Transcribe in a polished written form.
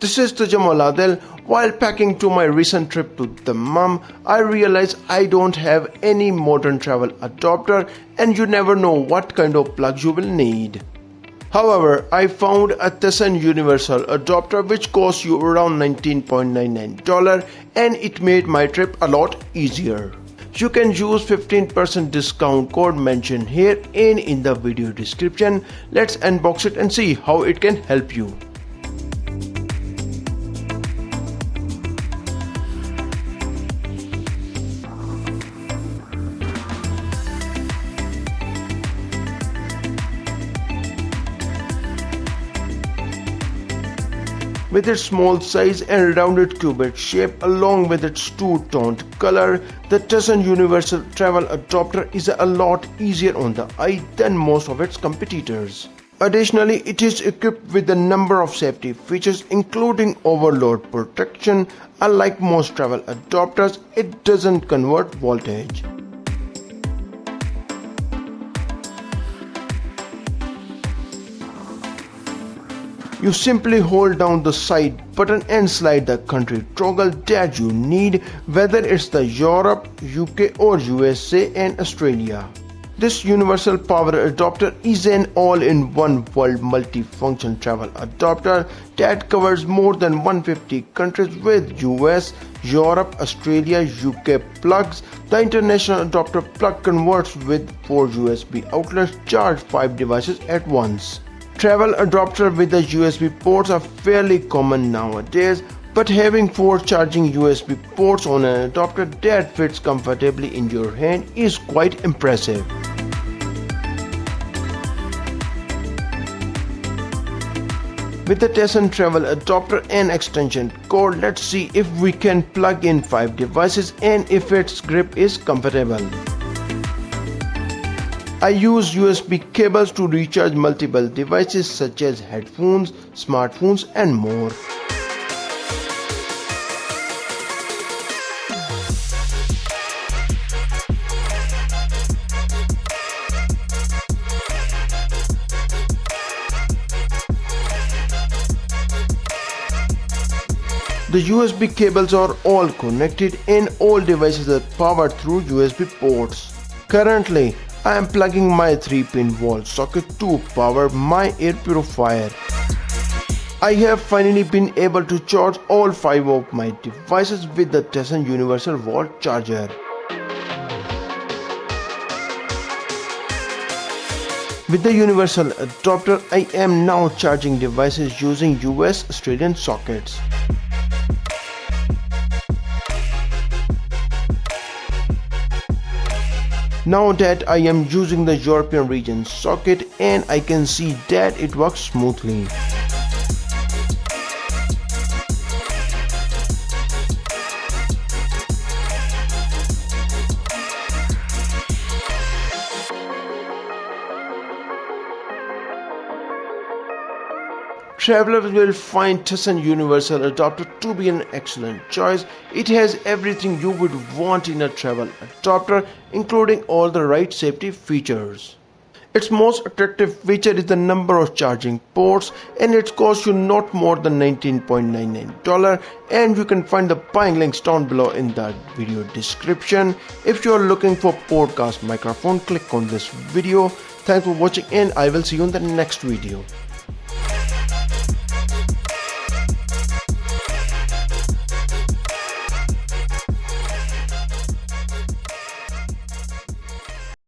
This is Tajam. While packing to my recent trip to Dammam, I realized I don't have any modern travel adapter and you never know what kind of plugs you will need. However, I found a Tessan Universal adapter which costs you around $19.99 and it made my trip a lot easier. You can use 15% discount code mentioned here and in the video description. Let's unbox it and see how it can help you. With its small size and rounded cuboid shape along with its two-toned color, the Tessan Universal Travel Adapter is a lot easier on the eye than most of its competitors. Additionally, it is equipped with a number of safety features including overload protection. Unlike most travel adapters, it doesn't convert voltage. You simply hold down the side button and slide the country toggle that you need, whether it's the Europe, UK or USA and Australia. This universal power adapter is an all-in-one world multi-function travel adapter that covers more than 150 countries with US, Europe, Australia, UK plugs. The international adapter plug converts with 4 USB outlets, charge 5 devices at once. Travel adapter with the USB ports are fairly common nowadays, but having 4 charging USB ports on an adapter that fits comfortably in your hand is quite impressive. With the Tessan Travel Adapter and extension cord, let's see if we can plug in 5 devices and if its grip is comfortable. I use USB cables to recharge multiple devices such as headphones, smartphones and more. The USB cables are all connected and all devices are powered through USB ports. Currently, I am plugging my 3-pin wall socket to power my air purifier. I have finally been able to charge all 5 of my devices with the Tessan Universal wall charger. With the Universal Adapter, I am now charging devices using US Australian sockets. Now that I am using the European region socket and I can see that it works smoothly. Travelers will find Tessan Universal Adapter to be an excellent choice. It has everything you would want in a travel adapter, including all the right safety features. Its most attractive feature is the number of charging ports, and it costs you not more than $19.99, and you can find the buying links down below in the video description. If you are looking for podcast microphone, click on this video. Thanks for watching and I will see you in the next video.